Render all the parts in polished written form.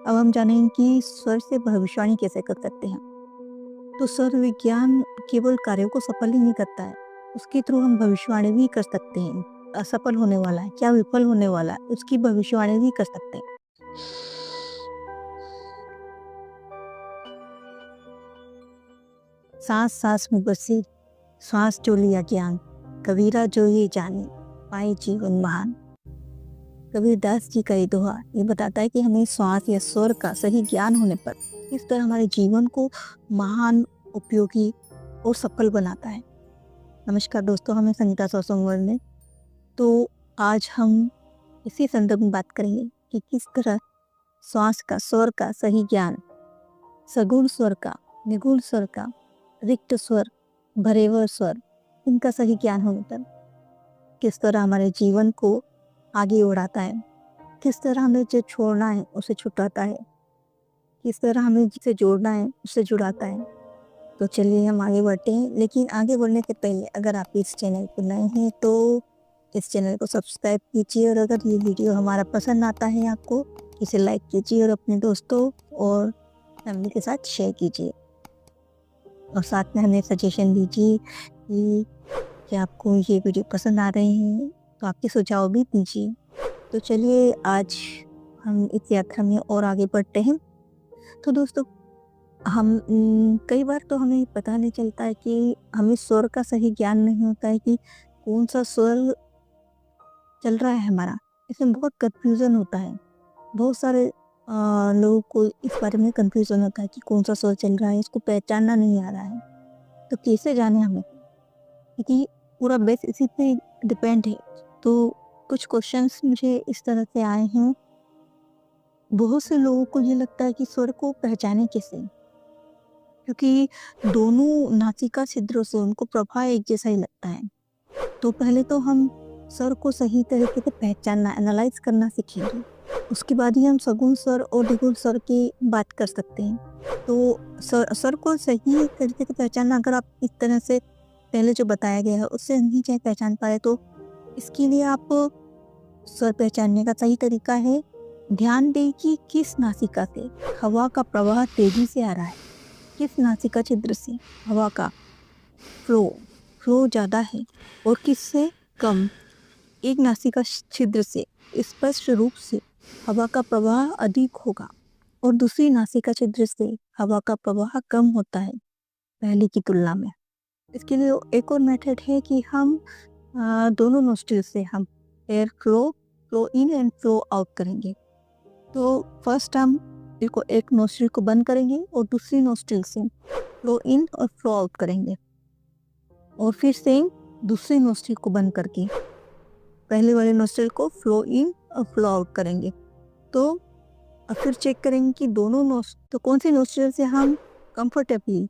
अब हम जानेंगे कि स्वर से भविष्यवाणी कैसे कर सकते हैं। तो स्वर विज्ञान केवल कार्यों को सफल ही नहीं करता है, उसके थ्रू हम भविष्यवाणी भी कर सकते हैं। असफल होने वाला है, क्या विफल होने वाला है, उसकी भविष्यवाणी भी कर सकते हैं। सांस सांस में बसे श्वास जो लिया ज्ञान, कबीरा जो ये जाने पाए जीवन महान। कबीरदास जी का ये दोहा ये बताता है कि हमें श्वास या स्वर का सही ज्ञान होने पर किस तरह हमारे जीवन को महान, उपयोगी और सफल बनाता है। नमस्कार दोस्तों, हमें संगीता सत्संग वर्ल्ड में तो आज हम इसी संदर्भ में बात करेंगे कि किस तरह श्वास का, स्वर का सही ज्ञान, सगुण स्वर का, निगुण स्वर का, रिक्त स्वर, भरेवर स्वर, इनका सही ज्ञान होने पर किस तरह हमारे जीवन को आगे बढ़ाता है, किस तरह हमें जो छोड़ना है उसे छुटाता है, किस तरह हमें जिसे जोड़ना है उससे जुड़ाता है। तो चलिए हम आगे बढ़ते हैं, लेकिन आगे बढ़ने से पहले अगर आप इस चैनल पर नए हैं तो इस चैनल को सब्सक्राइब कीजिए, और अगर ये वीडियो हमारा पसंद आता है आपको, इसे लाइक कीजिए और अपने दोस्तों और फैमिली के साथ शेयर कीजिए, और साथ में हमें सजेशन दीजिए कि आपको ये वीडियो पसंद आ रहे हैं तो आपके सुझाव भी दीजिए। तो चलिए आज हम इस यात्रा में और आगे बढ़ते हैं। तो दोस्तों, हम कई बार तो हमें पता नहीं चलता है कि हमें स्वर का सही ज्ञान नहीं होता है कि कौन सा स्वर चल रहा है हमारा। इसमें बहुत कन्फ्यूज़न होता है। बहुत सारे लोगों को इस बारे में कन्फ्यूज़न होता है कि कौन सा स्वर चल रहा है, इसको पहचानना नहीं आ रहा है। तो कैसे जाने हमें? क्योंकि पूरा बेस इसी पे डिपेंड है। तो कुछ क्वेश्चंस मुझे इस तरह से आए हैं। बहुत से लोगों को ये लगता है कि स्वर को पहचाने कैसे? क्योंकि दोनों नासिका छिद्रों से उनको प्रवाह एक जैसा ही लगता है। तो पहले तो हम स्वर को सही तरीके से पहचानना, एनालाइज करना सीखेंगे। उसके बाद ही हम सगुण स्वर और द्विगुण स्वर की बात कर सकते हैं। तो स्वर को सही तरीके से पहचानना, अगर आप इस तरह से पहले जो बताया गया है उससे नहीं चाहे पहचान पाए, तो इसके लिए आप स्वर पहचानने का सही तरीका है, ध्यान दें कि किस नासिका से हवा का प्रवाह तेजी से आ रहा है, किस नासिका छिद्र से हवा का फ्लो ज़्यादा है और किससे कम। एक नासिका छिद्र से स्पष्ट रूप से हवा का प्रवाह अधिक होगा और दूसरी नासिका छिद्र से हवा का प्रवाह कम होता है पहले की तुलना में। इसके लिए एक और मेथड है कि हम दोनों नोस्ट्रिल से हम air flow in and flow out करेंगे। तो फर्स्ट हम इसको एक नोस्ट्रिल को बंद करेंगे और दूसरी नोस्ट्रिल से फ्लो इन और फ्लो आउट करेंगे, और फिर सेम दूसरी नोस्ट्रिल को बंद करके पहले वाले नोस्ट्रिल को फ्लो इन और फ्लो आउट करेंगे। तो अब फिर चेक करेंगे कि दोनों तो कौन सी नोस्ट्रिल से हम comfortably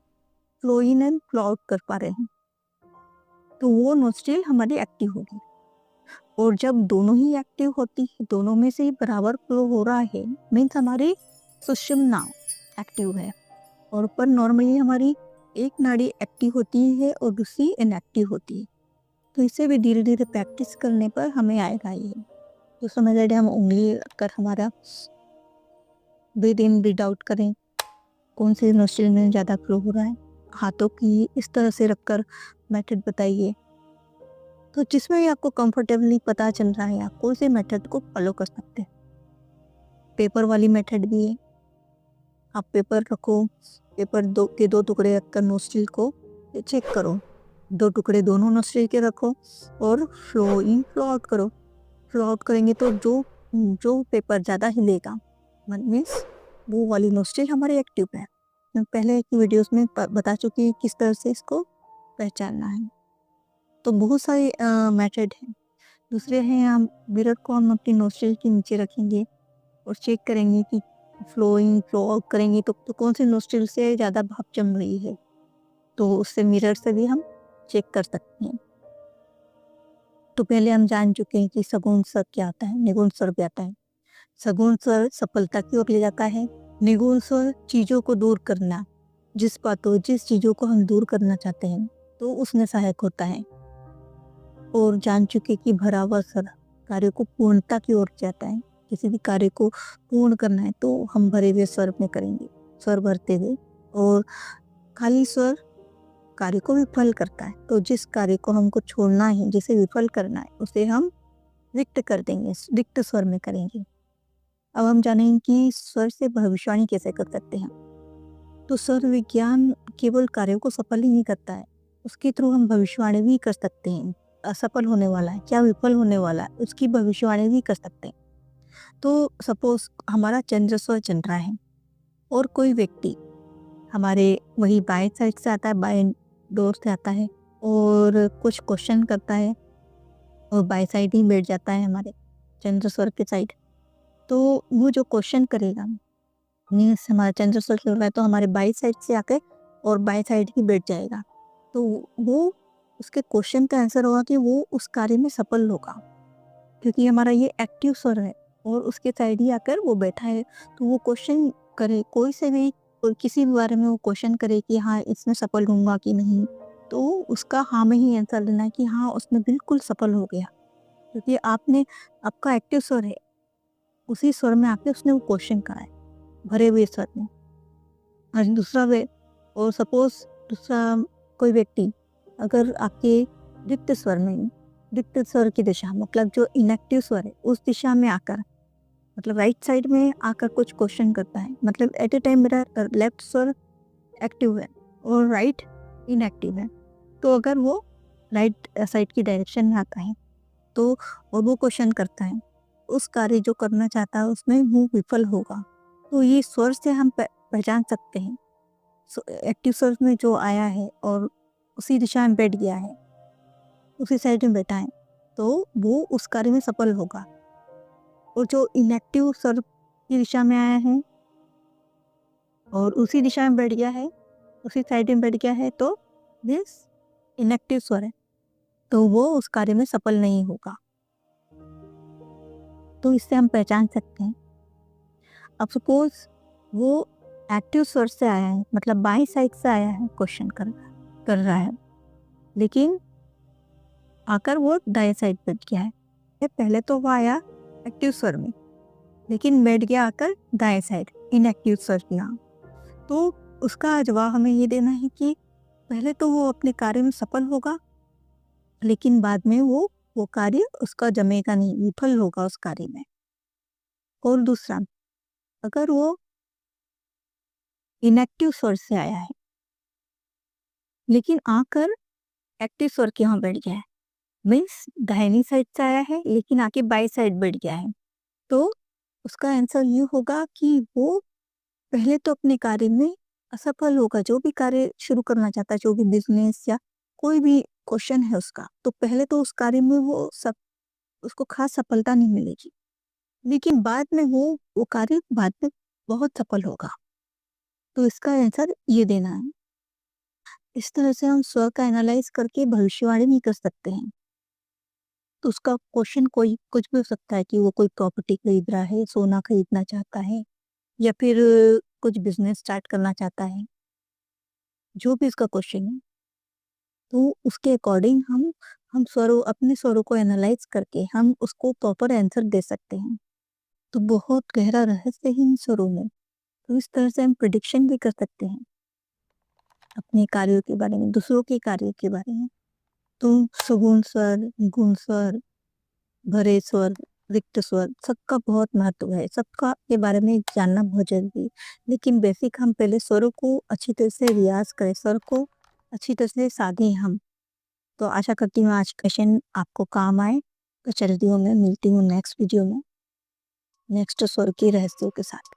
flow in and flow out कर पा रहे हैं, तो वो नोस्ट्रिल हमारी एक्टिव होगी। और जब दोनों ही एक्टिव होती है, दोनों में से ही बराबर फ्लो हो रहा है, मीन्स हमारी सुषुम्ना एक्टिव है। और पर नॉर्मली हमारी एक नाड़ी एक्टिव होती है और दूसरी इनएक्टिव होती है। तो इसे भी धीरे धीरे प्रैक्टिस करने पर हमें आएगा ये। तो समझ रहे हम उंगली कर हमारा ब्रीद इन ब्रीद आउट करें, कौन से नोस्ट्रिल में ज़्यादा फ्लो हो रहा है, हाथों की इस तरह से रखकर मेथड बताइए। तो जिसमें भी आपको कंफर्टेबली पता चल रहा है, आप कौन से मेथड को फॉलो कर सकते हैं। पेपर वाली मेथड भी है। आप पेपर रखो, पेपर दो टुकड़े रखकर नोस्ट्रिल को चेक करो, 2 टुकड़े दोनों नोस्ट्रिल के रखो और फ्लो इन फ्लो आउट करो। फ्लो आउट करेंगे तो जो पेपर ज़्यादा हिलेगा मीन्स वो वाली नोस्ट्रिल हमारी एक्टिव है। मैं पहले की वीडियोस में बता चुकी हूँ किस तरह से इसको पहचानना है। तो बहुत सारे मेथड हैं। दूसरे हैं, हम मिरर को हम अपनी नोस्ट्रिल के नीचे रखेंगे और चेक करेंगे कि फ्लो इन फ्लो आउट करेंगे तो कौन सी नोस्ट्रिल से ज़्यादा भाप जम रही है। तो उससे मिरर से भी हम चेक कर सकते हैं। तो पहले हम जान चुके हैं कि सगुण स्वर क्या आता है, निगुण स्वर भी आता है। सगुण स्वर सफलता की ओर ले जाता है, निगुण स्वर चीज़ों को दूर करना, जिस चीज़ों को हम दूर करना चाहते हैं तो उसमें सहायक होता है। और जान चुके कि भरा हुआ स्वर कार्य को पूर्णता की ओर जाता है, किसी भी कार्य को पूर्ण करना है तो हम भरे हुए स्वर में करेंगे, स्वर भरते हुए। और खाली स्वर कार्य को विफल करता है, तो जिस कार्य को हमको छोड़ना है, जिसे विफल करना है, उसे हम रिक्त कर देंगे, रिक्त स्वर में करेंगे। अब हम जानेंगे कि स्वर से भविष्यवाणी कैसे कर सकते हैं। तो स्वर विज्ञान केवल कार्यों को सफल ही नहीं करता है, उसके थ्रू हम भविष्यवाणी भी कर सकते हैं। असफल होने वाला है, क्या विफल होने वाला है, उसकी भविष्यवाणी भी कर सकते हैं। तो सपोज हमारा चंद्र स्वर चल रहा है और कोई व्यक्ति हमारे वही बाएं साइड से आता है, बाएं डोर से आता है और कुछ क्वेश्चन करता है और बाएं साइड ही बैठ जाता है हमारे चंद्र स्वर के साइड। तो वो जो क्वेश्चन करेगा, मीन्स हमारा चंद्र स्वर चल रहा है तो हमारे बाएं साइड से आकर और बाएं साइड ही बैठ जाएगा, तो वो उसके क्वेश्चन का आंसर होगा कि वो उस कार्य में सफल होगा, क्योंकि हमारा ये एक्टिव स्वर है और उसके साइड ही आकर वो बैठा है। तो वो क्वेश्चन करे, कोई से भी और किसी भी बारे में वो क्वेश्चन करे कि हाँ इसमें सफल होऊंगा कि नहीं, तो उसका हाँ में ही आंसर देना है कि हाँ उसमें बिल्कुल सफल हो गया, क्योंकि आपने, आपका एक्टिव स्वर है, उसी स्वर में आके उसने वो क्वेश्चन करा है, भरे हुए स्वर में। और दूसरा वे, और सपोज दूसरा कोई व्यक्ति अगर आपके रिक्त स्वर में, रिक्त स्वर की दिशा मतलब जो इनएक्टिव स्वर है उस दिशा में आकर, मतलब राइट साइड में आकर कुछ क्वेश्चन करता है, मतलब एट ए टाइम मेरा लेफ्ट स्वर एक्टिव है और राइट इनएक्टिव है, तो अगर वो राइट साइड की डायरेक्शन में आता है तो और वो क्वेश्चन करता है, उस कार्य जो करना चाहता है उसमें वो विफल होगा। तो ये स्वर से हम पहचान सकते हैं, एक्टिव स्वर में जो आया है और उसी दिशा में बैठ गया है, उसी साइड में बैठा है, तो वो उस कार्य में सफल होगा। और जो इनएक्टिव स्वर की दिशा में आया है और उसी दिशा में बैठ गया है, उसी साइड में बैठ गया है, तो दिस इनएक्टिव स्वर है, तो वो उस कार्य में सफल नहीं होगा। तो इससे हम पहचान सकते हैं। अब सपोज वो एक्टिव स्वर से आया है, मतलब बाएं साइड से आया है, क्वेश्चन कर रहा है, लेकिन आकर वो दाएं साइड बैठ गया है। पहले तो वो आया एक्टिव स्वर में, लेकिन बैठ गया आकर दाएं साइड इनएक्टिव स्वर की यहाँ। तो उसका जवाब हमें ये देना है कि पहले तो वो अपने कार्य में सफल होगा, लेकिन बाद में वो कार्य उसका जमेगा नहीं, विफल होगा उस कार्य में। और दूसरा, अगर वो इनएक्टिव स्वर से आया है लेकिन आकर एक्टिव स्वर के यहाँ बैठ गया है, मीन्स दाहिनी साइड से आया है लेकिन आके बाई साइड बैठ गया है, तो उसका आंसर ये होगा कि वो पहले तो अपने कार्य में असफल होगा। जो भी कार्य शुरू करना चाहता है, जो भी बिजनेस या कोई भी क्वेश्चन है उसका, तो पहले तो उस कार्य में वो सब उसको खास सफलता नहीं मिलेगी, लेकिन बाद में वो कार्य बाद में बहुत सफल होगा। तो इसका आंसर ये देना है। इस तरह से हम स्वर का एनालाइज करके भविष्यवाणी नहीं कर सकते हैं। तो उसका क्वेश्चन कोई कुछ भी हो सकता है कि वो कोई प्रॉपर्टी खरीद रहा है, सोना खरीदना चाहता है, या फिर कुछ बिजनेस स्टार्ट करना चाहता है, जो भी उसका क्वेश्चन है, तो उसके अकॉर्डिंग हम स्वरों, अपने स्वरों को एनालाइज करके हम उसको प्रॉपर आंसर दे सकते हैं। तो बहुत गहरा रहस्य है इन स्वरों में। तो इस तरह से हम प्रिडिक्शन भी कर सकते हैं अपने कार्यों के बारे में, दूसरों के कार्यों के बारे में। तो सुगुण स्वर, गुण स्वर, भरे स्वर, रिक्त स्वर, सबका बहुत महत्व है, सबका के बारे में जानना बहुत जरूरी है। लेकिन बेसिक हम पहले स्वरों को अच्छी तरह से रियाज करें, स्वर को अच्छी तरह से साधें हम। तो आशा करती हूँ आज का सेशन आपको काम आए। तो चलती हूँ, मैं मिलती हूँ नेक्स्ट वीडियो में नेक्स्ट स्वर के रहस्यों के साथ।